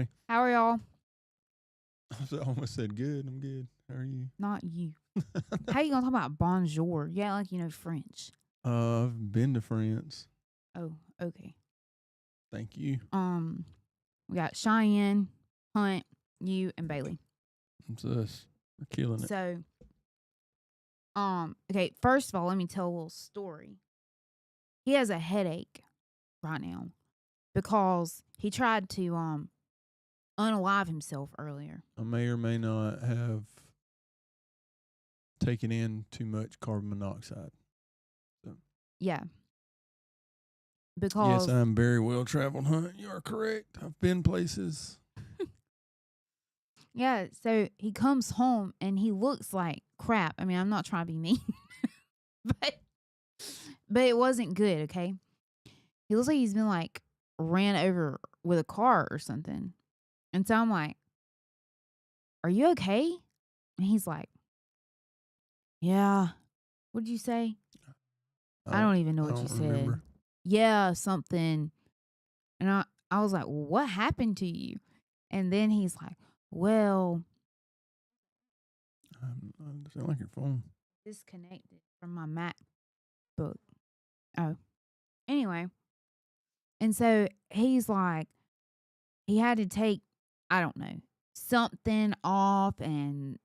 everybody. How are y'all? I almost said good. I'm good. How are you? Not you. How you gonna talk about bonjour? Yeah, like you know French. I've been to France. Oh, okay. Thank you. We got Cheyenne, Hunt, you, and Bailey. It's us. We're killing it. So, okay. First of all, let me tell a little story. He has a headache right now because he tried to unalive himself earlier. I may or may not have taken in too much carbon monoxide. Yeah. Yes, Because I'm very well traveled, Hunt. You are correct. I've been places. yeah, so he comes home and he looks like crap. I mean, I'm not trying to be mean, but it wasn't good, okay? He looks like he's been like ran over with a car or something. And so I'm like, "Are you okay?" And he's like, "Yeah." What did you say? I don't even know I what you don't said. remember. Yeah, something. And I was like, well, "What happened to you?" And then he's like, "Well, I sound like your phone. disconnected from my MacBook." Oh, anyway. And so he's like, he had to take, I don't know, something off, and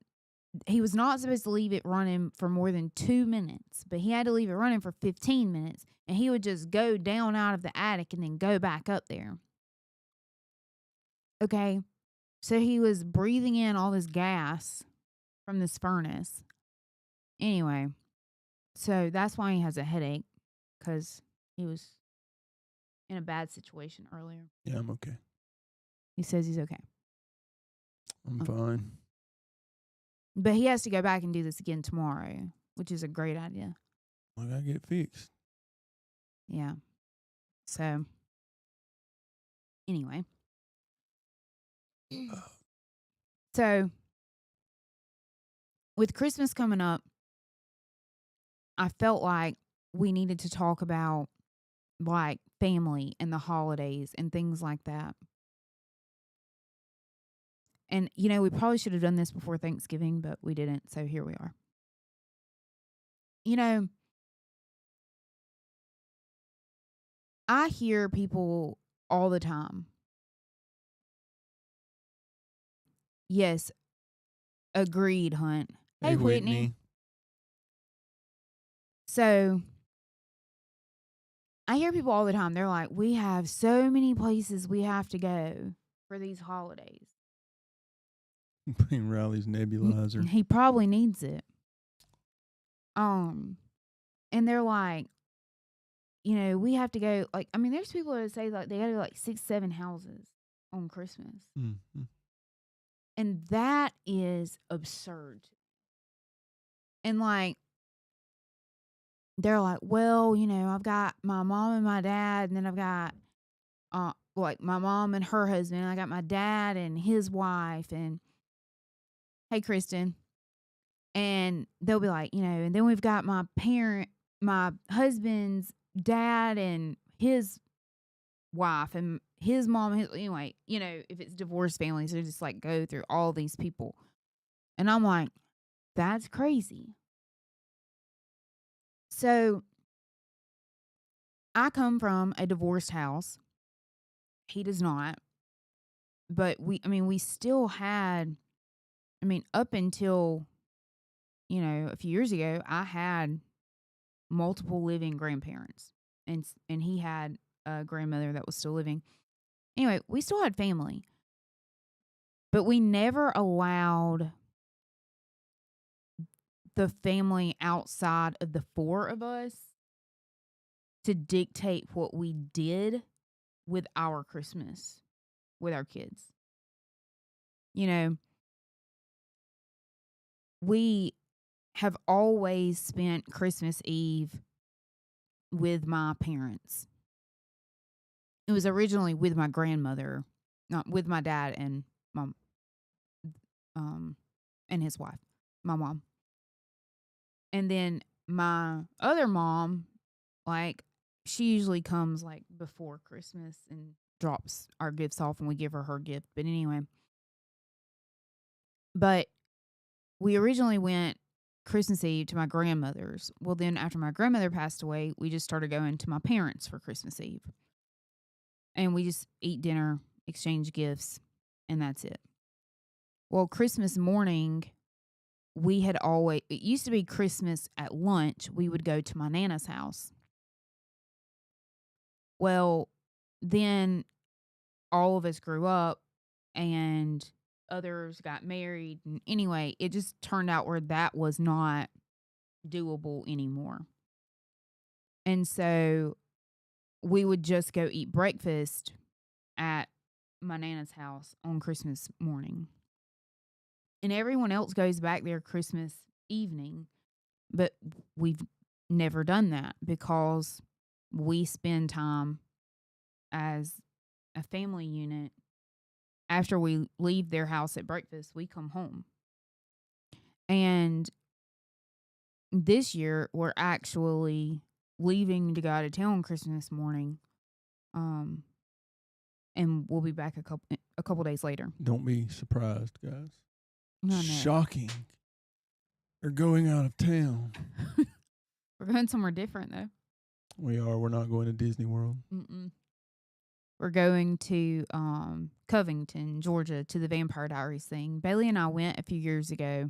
he was not supposed to leave it running for more than 2 minutes, but he had to leave it running for 15 minutes. And he would just go down out of the attic and then go back up there. Okay. So he was breathing in all this gas from this furnace. Anyway, so that's why he has a headache, because he was in a bad situation earlier. Yeah, I'm okay. He says he's okay. I'm fine. But he has to go back and do this again tomorrow, which is a great idea. I gotta get fixed. Yeah. So, anyway. So, with Christmas coming up, I felt like we needed to talk about like family and the holidays and things like that. And, you know, we probably should have done this before Thanksgiving, but we didn't. So here we are. You know, I hear people all the time. Yes, agreed, Hunt. Hey, Whitney. So I hear people all the time. They're like, we have so many places we have to go for these holidays. Bring Riley's nebulizer. He probably needs it. And they're like, you know, we have to go. Like, I mean, there's people that say like they got to go like 6, 7 houses on Christmas, and that is absurd. And like, they're like, well, you know, I've got my mom and my dad, and then I've got like my mom and her husband, and I got my dad and his wife, and hey, Kristen. And they'll be like, you know, and then we've got my husband's dad and his wife and his mom. Anyway, you know, if it's divorced families, they just like go through all these people. And I'm like, that's crazy. So I come from a divorced house. He does not. But we still had, up until, you know, a few years ago, I had multiple living grandparents, and he had a grandmother that was still living. Anyway, we still had family, but we never allowed the family outside of the four of us to dictate what we did with our Christmas with our kids. You know, we have always spent Christmas Eve with my parents. It was originally with my grandmother, not with my dad and mom, and his wife, my mom. And then my other mom, like, she usually comes like before Christmas, and drops our gifts off and we give her gift. But anyway, but we originally went Christmas Eve to my grandmother's. Well, then after my grandmother passed away, we just started going to my parents for Christmas Eve. And we just eat dinner, exchange gifts, and that's it. Well, Christmas morning, it used to be Christmas at lunch, we would go to my Nana's house. Well, then all of us grew up and others got married. And anyway, it just turned out where that was not doable anymore. And so we would just go eat breakfast at my Nana's house on Christmas morning. And everyone else goes back there Christmas evening, but we've never done that because we spend time as a family unit. After we leave their house at breakfast, we come home. And this year, we're actually leaving to go out of town Christmas morning. And we'll be back a couple days later. Don't be surprised, guys. No. Shocking. They're going out of town. We're going somewhere different, though. We are. We're not going to Disney World. Mm-mm. We're going to Covington, Georgia, to the Vampire Diaries thing. Bailey and I went a few years ago,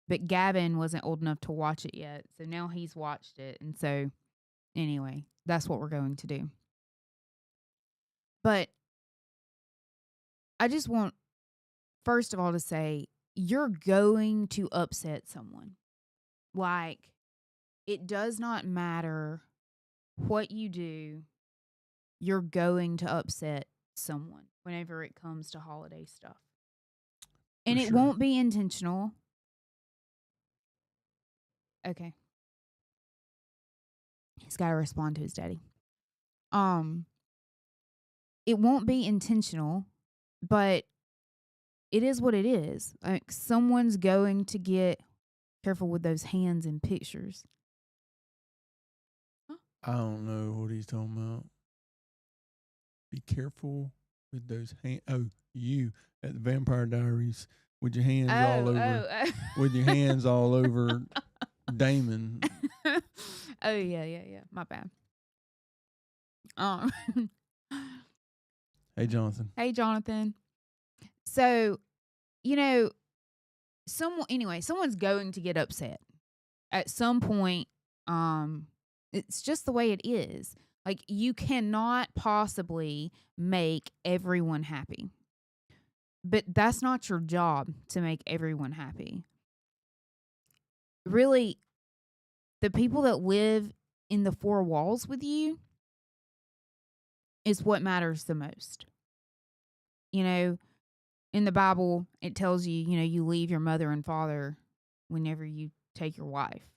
but Gavin wasn't old enough to watch it yet. So now he's watched it. And so, anyway, that's what we're going to do. But I just want, first of all, to say, you're going to upset someone. Like, it does not matter what you do. You're going to upset someone whenever it comes to holiday stuff. And it won't be intentional. Okay. He's got to respond to his daddy. It won't be intentional, but it is what it is. Like, someone's going to get careful with those hands in pictures. Huh? I don't know what he's talking about. Be careful with those hands. Oh, you at the Vampire Diaries with your hands all over. With your hands all over Damon. Oh, yeah. My bad. Hey, Jonathan. Hey, Jonathan. So, someone's going to get upset at some point. It's just the way it is. Like, you cannot possibly make everyone happy. But that's not your job to make everyone happy. Really, the people that live in the four walls with you is what matters the most. In the Bible, it tells you, you leave your mother and father whenever you take your wife.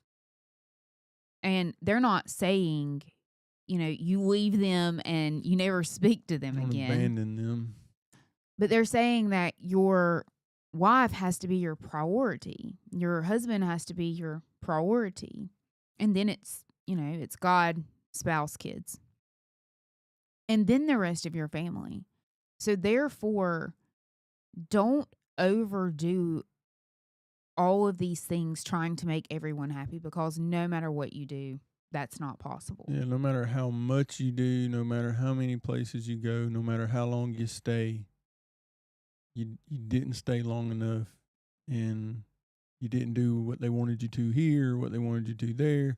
And they're not saying, you leave them and you never speak to them again. Abandon them. But they're saying that your wife has to be your priority. Your husband has to be your priority. And then it's God, spouse, kids. And then the rest of your family. So therefore, don't overdo all of these things trying to make everyone happy, because no matter what you do, that's not possible. Yeah, no matter how much you do, no matter how many places you go, no matter how long you stay, you didn't stay long enough, and you didn't do what they wanted you to here, what they wanted you to there.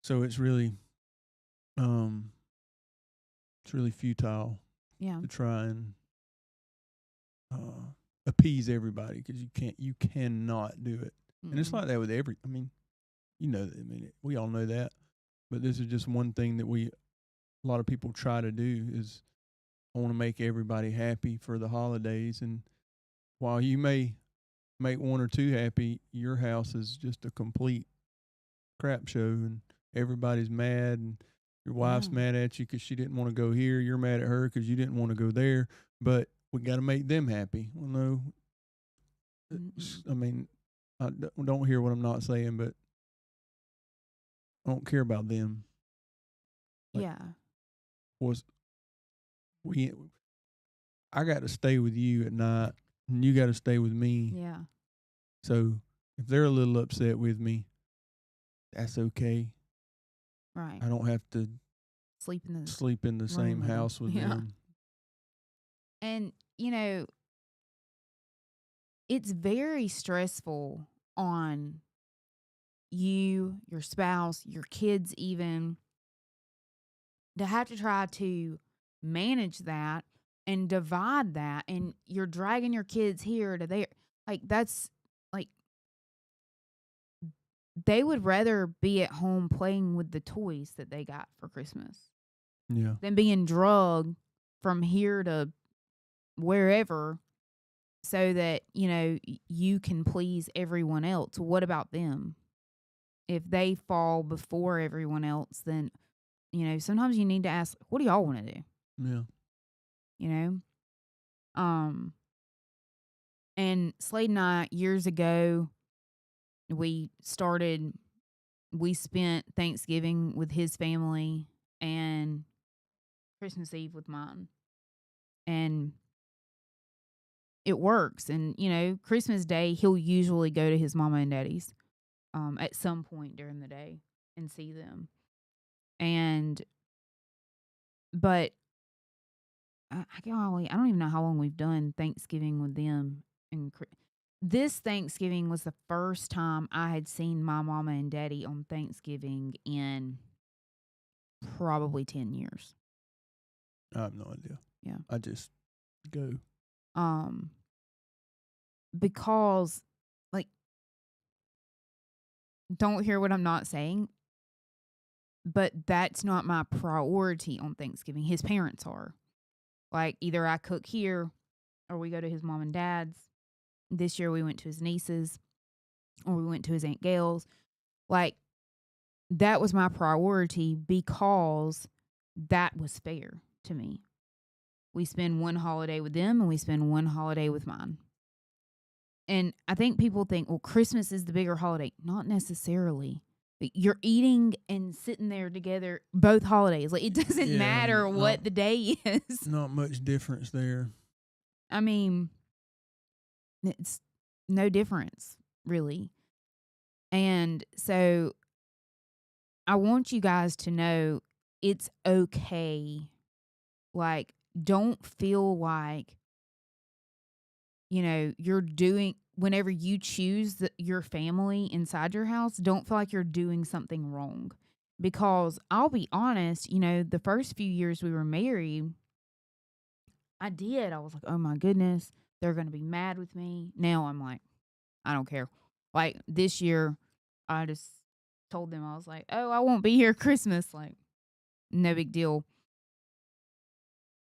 So it's really futile. Yeah. To try and appease everybody, because you cannot do it. Mm-hmm. And it's like that with we all know that, but this is just one thing that a lot of people try to do is, I want to make everybody happy for the holidays. And while you may make one or two happy, your house is just a complete crap show, and everybody's mad, and your wife's mad at you because she didn't want to go here. You're mad at her because you didn't want to go there. But we got to make them happy. Well, no. I mean, I don't hear what I'm not saying, but I don't care about them. Like, yeah. I got to stay with you at night, and you got to stay with me. Yeah. So if they're a little upset with me, that's okay. Right. I don't have to sleep in the same house with them. And, it's very stressful on you, your spouse, your kids even, to have to try to manage that and divide that. And you're dragging your kids here to there. Like, that's like, they would rather be at home playing with the toys that they got for Christmas. Yeah. Than being drugged from here to wherever so that, you can please everyone else. What about them? If they fall before everyone else, then, sometimes you need to ask, what do y'all want to do? Yeah. And Slade and I, years ago, we spent Thanksgiving with his family and Christmas Eve with mine. And it works. And, Christmas Day, he'll usually go to his mama and daddy's at some point during the day and see them. But I don't even know how long we've done Thanksgiving with them. And this Thanksgiving was the first time I had seen my mama and daddy on Thanksgiving in probably 10 years. I have no idea. Yeah. I just go. Because, don't hear what I'm not saying, but that's not my priority on Thanksgiving. His parents are. Like, either I cook here or we go to his mom and dad's. This year we went to his niece's or we went to his Aunt Gail's. Like, that was my priority because that was fair to me. We spend one holiday with them and we spend one holiday with mine. And I think people think, well, Christmas is the bigger holiday. Not necessarily. You're eating and sitting there together both holidays. Like, it doesn't matter what the day is. Not much difference there. I mean, it's no difference, really. And so I want you guys to know it's okay. Like, don't feel like, you're doing, whenever you choose your family inside your house, don't feel like you're doing something wrong. Because I'll be honest, the first few years we were married, I was like, oh my goodness, they're going to be mad with me. Now I'm like, I don't care. Like, this year, I just told them, I was like, oh, I won't be here Christmas. Like, no big deal.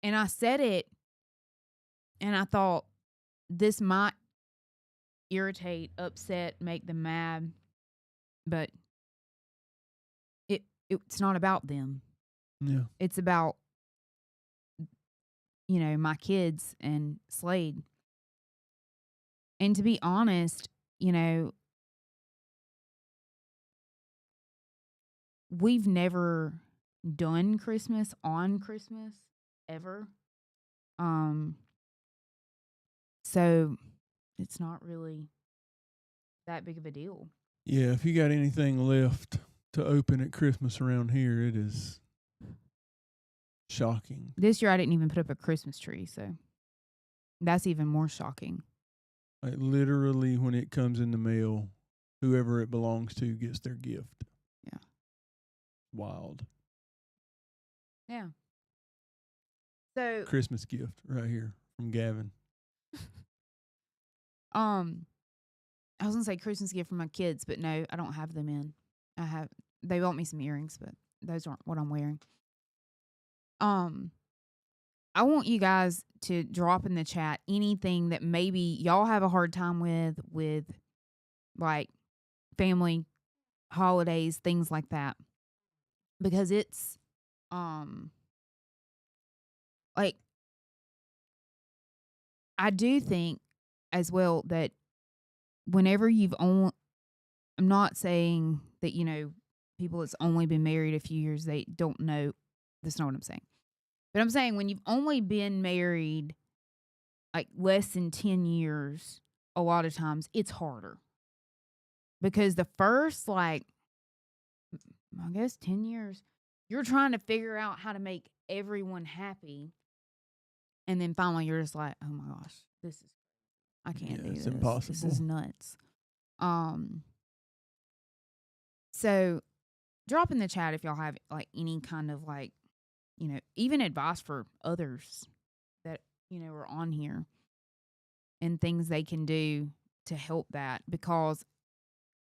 And I said it, and I thought, this might irritate, upset, make them mad, but it's not about them. Yeah. It's about, my kids and Slade. And to be honest, we've never done Christmas on Christmas ever. So it's not really that big of a deal. Yeah, if you got anything left to open at Christmas around here, it is shocking. This year I didn't even put up a Christmas tree, so that's even more shocking. Like, literally, when it comes in the mail, whoever it belongs to gets their gift. Yeah. Wild. Yeah. So Christmas gift right here from Gavin. I was gonna say Christmas gift for my kids, but no, I don't have them in. They bought me some earrings, but those aren't what I'm wearing. I want you guys to drop in the chat anything that maybe y'all have a hard time with like family holidays, things like that. Because it's like, I do think as well that whenever I'm not saying that, people that's only been married a few years, they don't know. That's not what I'm saying. But I'm saying when you've only been married like less than 10 years, a lot of times it's harder. Because the first, like, I guess 10 years, you're trying to figure out how to make everyone happy. And then finally you're just like, oh my gosh, I can't do this. It's impossible. This is nuts. So drop in the chat if y'all have like any kind of like, even advice for others that, are on here and things they can do to help that, because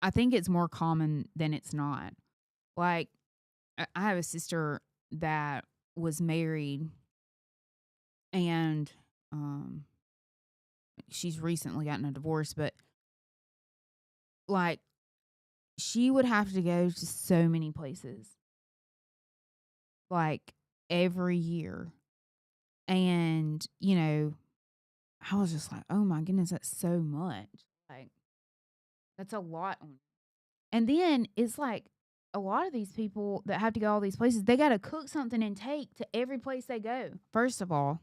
I think it's more common than it's not. Like, I have a sister that was married and she's recently gotten a divorce, but like she would have to go to so many places like every year. And, I was just like, oh my goodness, that's so much. Like, that's a lot. And then it's like a lot of these people that have to go all these places, they got to cook something and take to every place they go. First of all,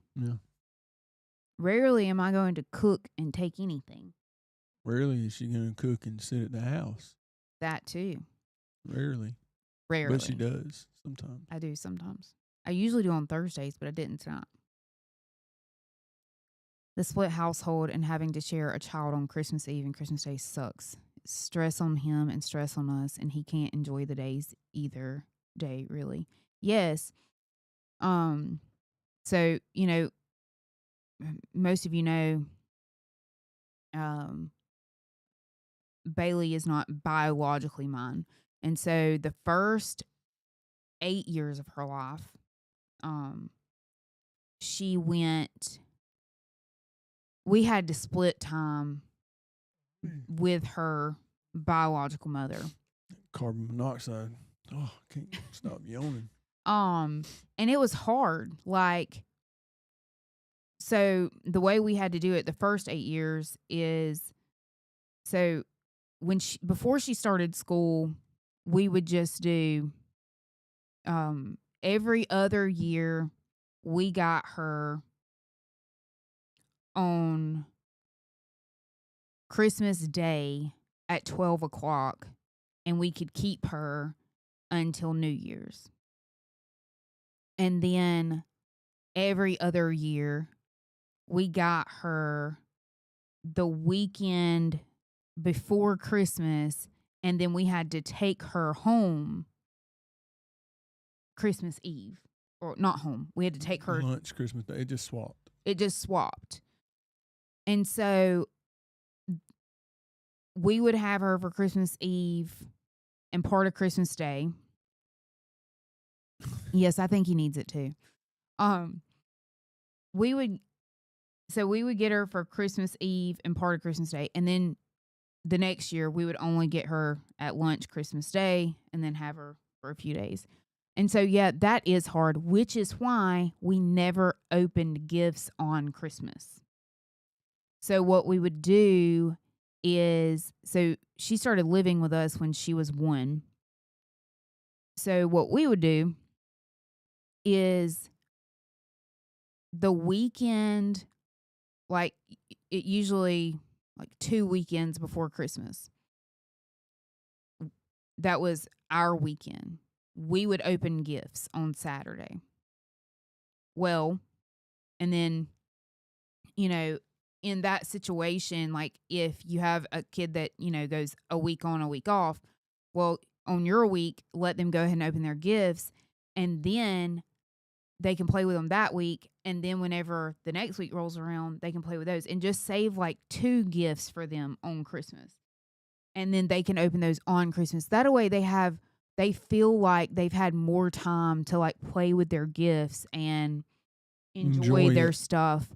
rarely am I going to cook and take anything. Rarely is she going to cook and sit at the house. That too. Rarely. But she does sometimes. I do sometimes. I usually do on Thursdays, but I didn't tonight. The split household and having to share a child on Christmas Eve and Christmas Day sucks. Stress on him and stress on us, and he can't enjoy the days either day, really. Yes. So, most of you know, Bailey is not biologically mine. And so the first 8 years of her life, we had to split time with her biological mother. Carbon monoxide. Oh, I can't stop yawning. And it was hard. Like, so the way we had to do it the first 8 years is, so before she started school, we would just do, every other year we got her on Christmas Day at 12 o'clock, and we could keep her until New Year's. And then every other year we got her the weekend before Christmas, and then we had to take her home Christmas Eve. Or not home. We had to take her lunch Christmas Day. It just swapped. And so we would have her for Christmas Eve and part of Christmas Day. Yes, I think he needs it too. We would get her for Christmas Eve and part of Christmas Day, and then the next year we would only get her at lunch Christmas Day and then have her for a few days. And so, yeah, that is hard, which is why we never opened gifts on Christmas. So what we would do is, so she started living with us when she was 1. So what we would do is the weekend, like it usually like 2 weekends before Christmas, that was our weekend. We would open gifts on Saturday. Well, and then, in that situation, like if you have a kid that, goes a week on, a week off, well, on your week, let them go ahead and open their gifts, and then they can play with them that week. And then whenever the next week rolls around, they can play with those, and just save like 2 gifts for them on Christmas. And then they can open those on Christmas. That way they feel like they've had more time to like play with their gifts and enjoy their stuff.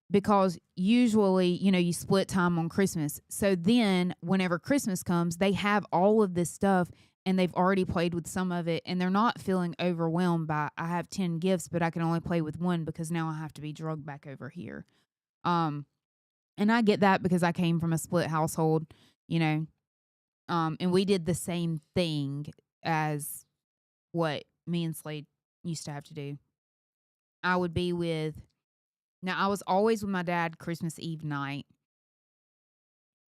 Because usually, you split time on Christmas. So then whenever Christmas comes, they have all of this stuff and they've already played with some of it, and they're not feeling overwhelmed by, I have 10 gifts, but I can only play with 1 because now I have to be drugged back over here. And I get that because I came from a split household, and we did the same thing as what me and Slade used to have to do. I would be with. Now I was always with my dad Christmas Eve night,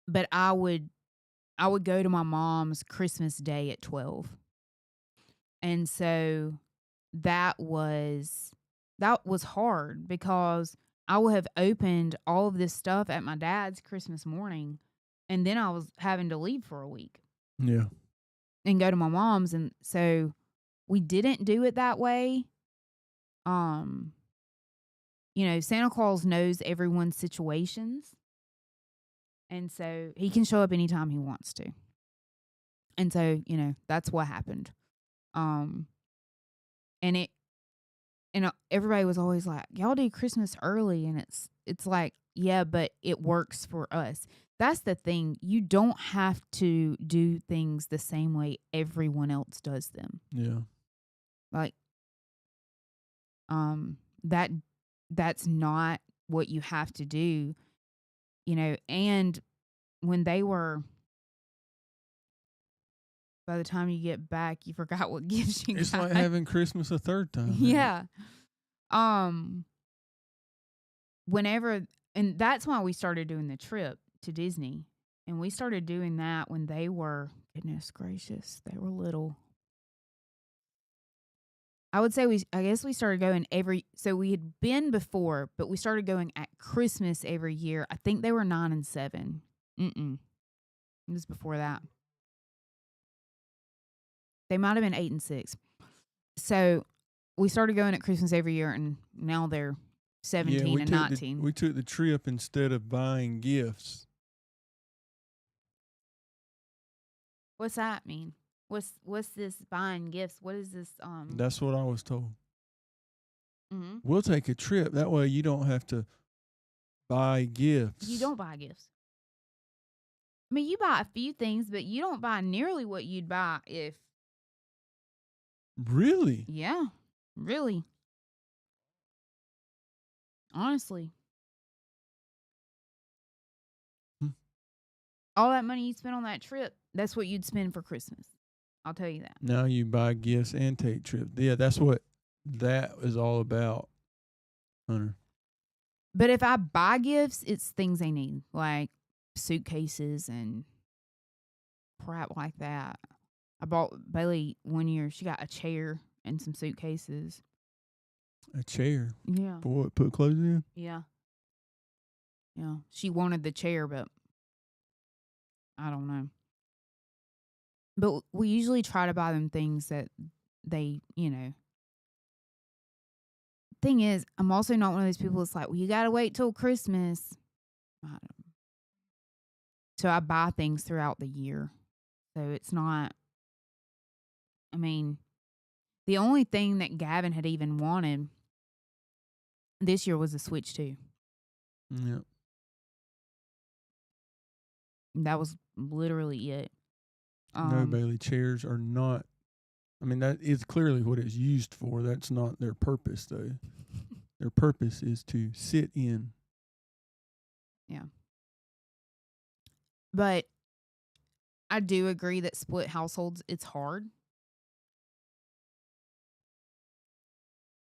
but I would go to my mom's Christmas Day at 12. And so that was hard because I would have opened all of this stuff at my dad's Christmas morning, and then I was having to leave for a week. Yeah. And go to my mom's, and so we didn't do it that way. Santa Claus knows everyone's situations, and so he can show up anytime he wants to. And so, that's what happened. And everybody was always like, y'all do Christmas early. And it's like, yeah, but it works for us. That's the thing. You don't have to do things the same way everyone else does them. Yeah. Like, that's not what you have to do, and when they were, by the time you get back, you forgot what gifts you got. It's like having Christmas a third time. Yeah. Whenever, and that's why we started doing the trip to Disney. And we started doing that when they were, goodness gracious, they were little. I would say I guess we started going so we had been before, but we started going at Christmas every year. I think they were 9 and 7. It was before that. They might have been 8 and 6. So we started going at Christmas every year, and now they're 17 and 19. We took the trip instead of buying gifts. What's that mean? What's this buying gifts? What is this? That's what I was told. Mm-hmm. We'll take a trip. That way you don't have to buy gifts. You don't buy gifts. I mean, you buy a few things, but you don't buy nearly what you'd buy if. Really? Yeah, really. Honestly. All that money you spent on that trip, that's what you'd spend for Christmas. I'll tell you that. Now you buy gifts and take trips. Yeah, that's what that is all about, Hunter. But if I buy gifts, it's things they need, like suitcases and crap like that. I bought Bailey one year. She got a chair and some suitcases. A chair? Yeah. For what? Put clothes in? Yeah. Yeah. She wanted the chair, but I don't know. But we usually try to buy them things that they, Thing is, I'm also not one of those people that's like, well, you got to wait till Christmas. So I buy things throughout the year. So it's not, I mean, the only thing that Gavin had even wanted this year was a Switch 2. Yeah. That was literally it. No, Bailey, chairs are not. I mean, that is clearly what it's used for. That's not their purpose, though. Their purpose is to sit in. Yeah. But I do agree that split households, it's hard.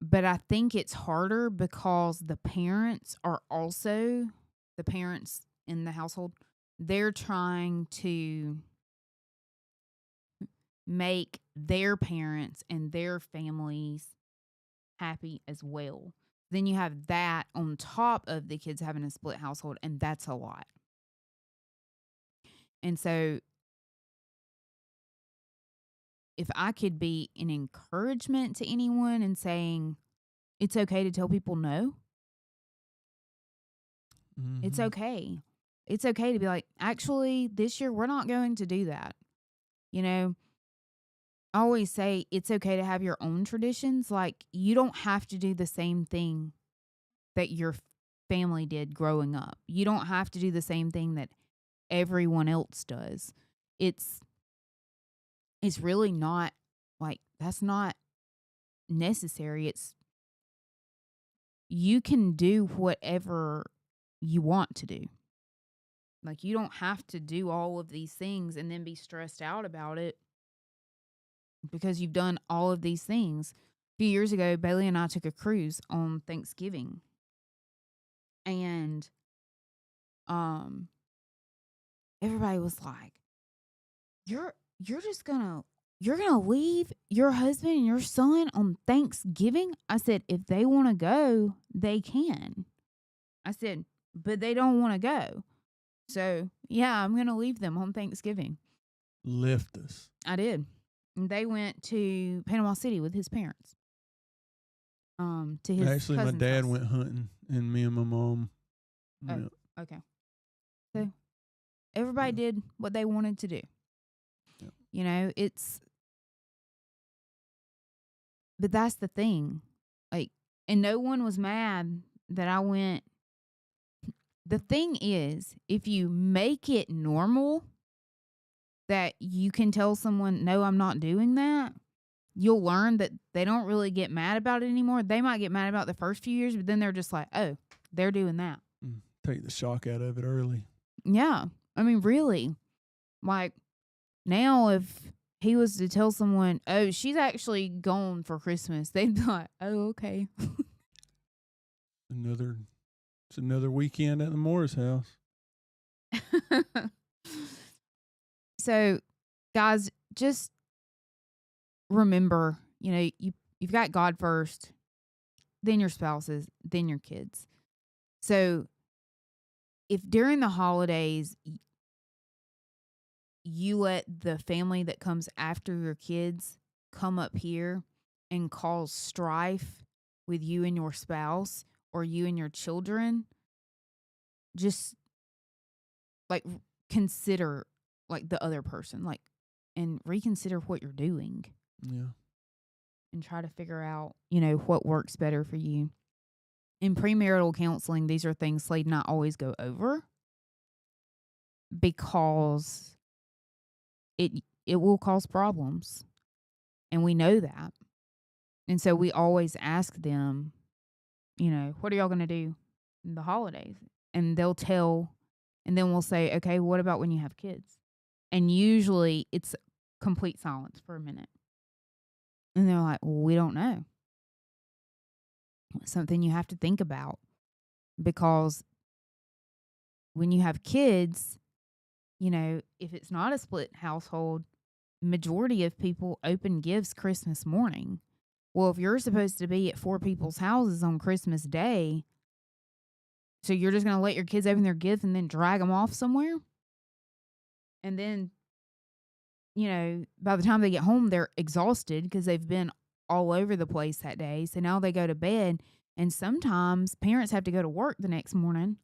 But I think it's harder because the parents in the household, they're trying to make their parents and their families happy as well. Then you have that on top of the kids having a split household, and that's a lot. And so if I could be an encouragement to anyone and saying it's okay to tell people no, it's okay. It's okay to be like, actually, this year we're not going to do that. I always say it's okay to have your own traditions. Like, you don't have to do the same thing that your family did growing up. You don't have to do the same thing that everyone else does. It's really not, like, that's not necessary. You can do whatever you want to do. Like, you don't have to do all of these things and then be stressed out about it because you've done all of these things. few years ago, Bailey and I took a cruise on Thanksgiving. And everybody was like, You're gonna leave your husband and your son on Thanksgiving? I said, if they want to go, they can. I said, but they don't want to go. So yeah, I'm gonna leave them on Thanksgiving. Left us. I did. And they went to Panama City with his parents. To his Actually, my cousin's dad house. went hunting, and me and my mom. Oh. went. Okay. So everybody did what they wanted to do. Yeah. You know, but that's the thing. Like, and no one was mad that I went. The thing is, if you make it normal that you can tell someone, no, I'm not doing that, you'll learn that they don't really get mad about it anymore. They might get mad about the first few years, but then they're just like, oh, they're doing that. Take the shock out of it early. Yeah. I mean, really. Like, now if he was to tell someone, oh, she's actually gone for Christmas, they'd be like, oh, okay. It's another weekend at the Morris house. So, guys, just remember, you've got God first, then your spouses, then your kids. So, if during the holidays you let the family that comes after your kids come up here and cause strife with you and your spouse or you and your children, just like consider like the other person, like, and reconsider what you're doing. Yeah. And try to figure out, what works better for you. In premarital counseling, these are things Slade and I always go over because it will cause problems. And we know that. And so we always ask them, what are y'all going to do in the holidays? And they'll tell, and then we'll say, okay, what about when you have kids? And usually it's complete silence for a minute. And they're like, well, we don't know. It's something you have to think about, because when you have kids, if it's not a split household, majority of people open gifts Christmas morning. Well, if you're supposed to be at 4 people's houses on Christmas Day, so you're just going to let your kids open their gifts and then drag them off somewhere? And then, by the time they get home, they're exhausted because they've been all over the place that day. So now they go to bed, and sometimes parents have to go to work the next morning.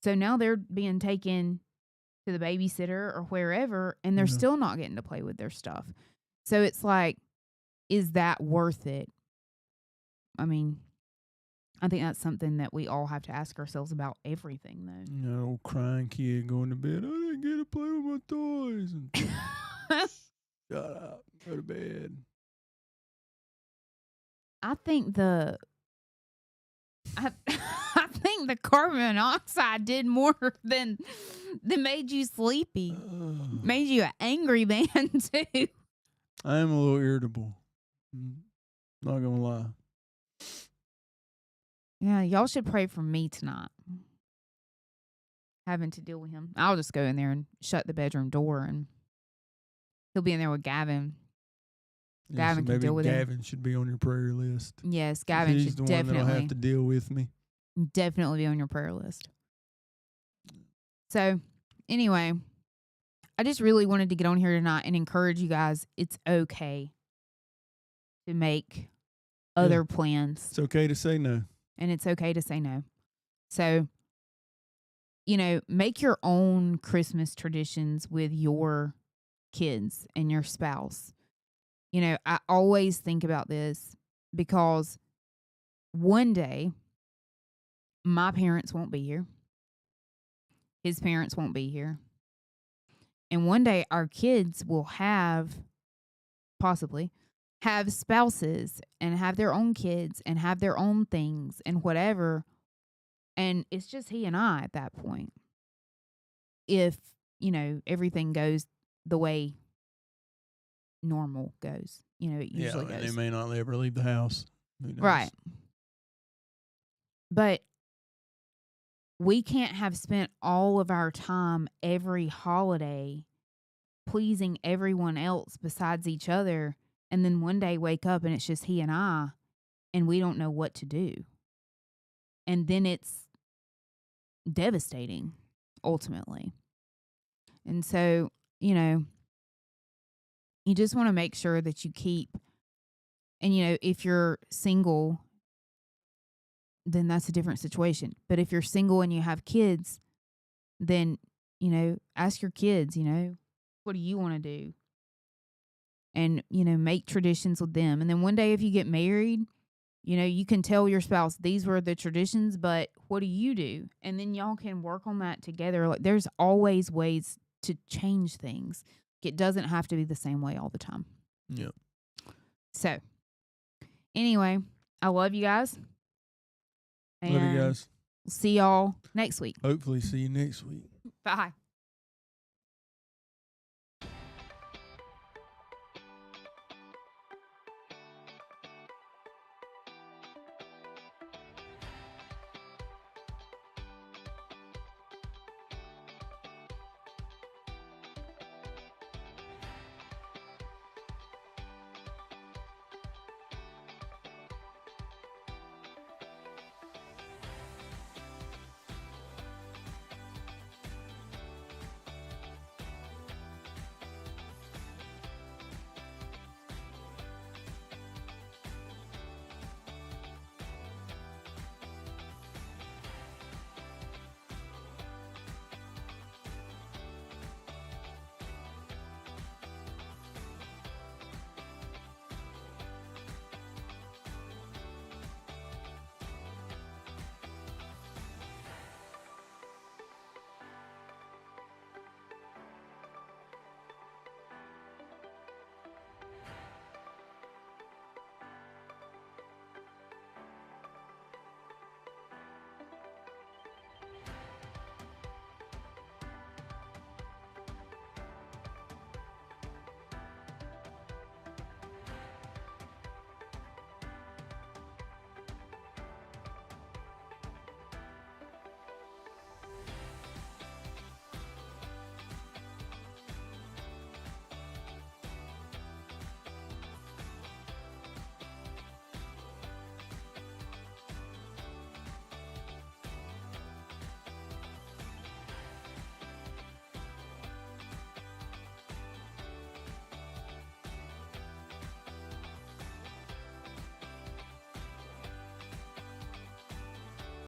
So now they're being taken to the babysitter or wherever, and they're still not getting to play with their stuff. So it's like, is that worth it? I mean, I think that's something that we all have to ask ourselves about everything, though. That old crying kid going to bed, I didn't get to play with my toys. And shut up, go to bed. I think the carbon monoxide did more than made you sleepy. Made you an angry man, too. I am a little irritable. Not going to lie. Yeah, y'all should pray for me tonight. Having to deal with him. I'll just go in there and shut the bedroom door, and he'll be in there with Gavin. Gavin can deal with it. Gavin should be on your prayer list. Yes, Gavin should definitely. He's the one that'll have to deal with me. Definitely be on your prayer list. So, anyway, I just really wanted to get on here tonight and encourage you guys. It's okay to make other plans. It's okay to say no. And it's okay to say no. So, make your own Christmas traditions with your kids and your spouse. I always think about this because one day my parents won't be here. His parents won't be here. And one day our kids will possibly have spouses and have their own kids and have their own things and whatever. And it's just he and I at that point. If, everything goes the way normal goes. You know, it usually and goes. they may not ever leave the house. Right. But we can't have spent all of our time every holiday pleasing everyone else besides each other, and then one day wake up and it's just he and I, and we don't know what to do. And then it's devastating, ultimately. And so, you know, you just want to make sure that you keep, and, you know, if you're single, then that's a different situation. But if you're single and you have kids, then, you know, ask your kids, you know, what do you want to do? And, you know, make traditions with them. And then one day if you get married, you know, you can tell your spouse, these were the traditions, but what do you do? And then y'all can work on that together. Like, there's always ways to change things. It doesn't have to be the same way all the time. Yep. So, anyway, I love you guys. Love you guys. See y'all next week. Hopefully see you next week. Bye.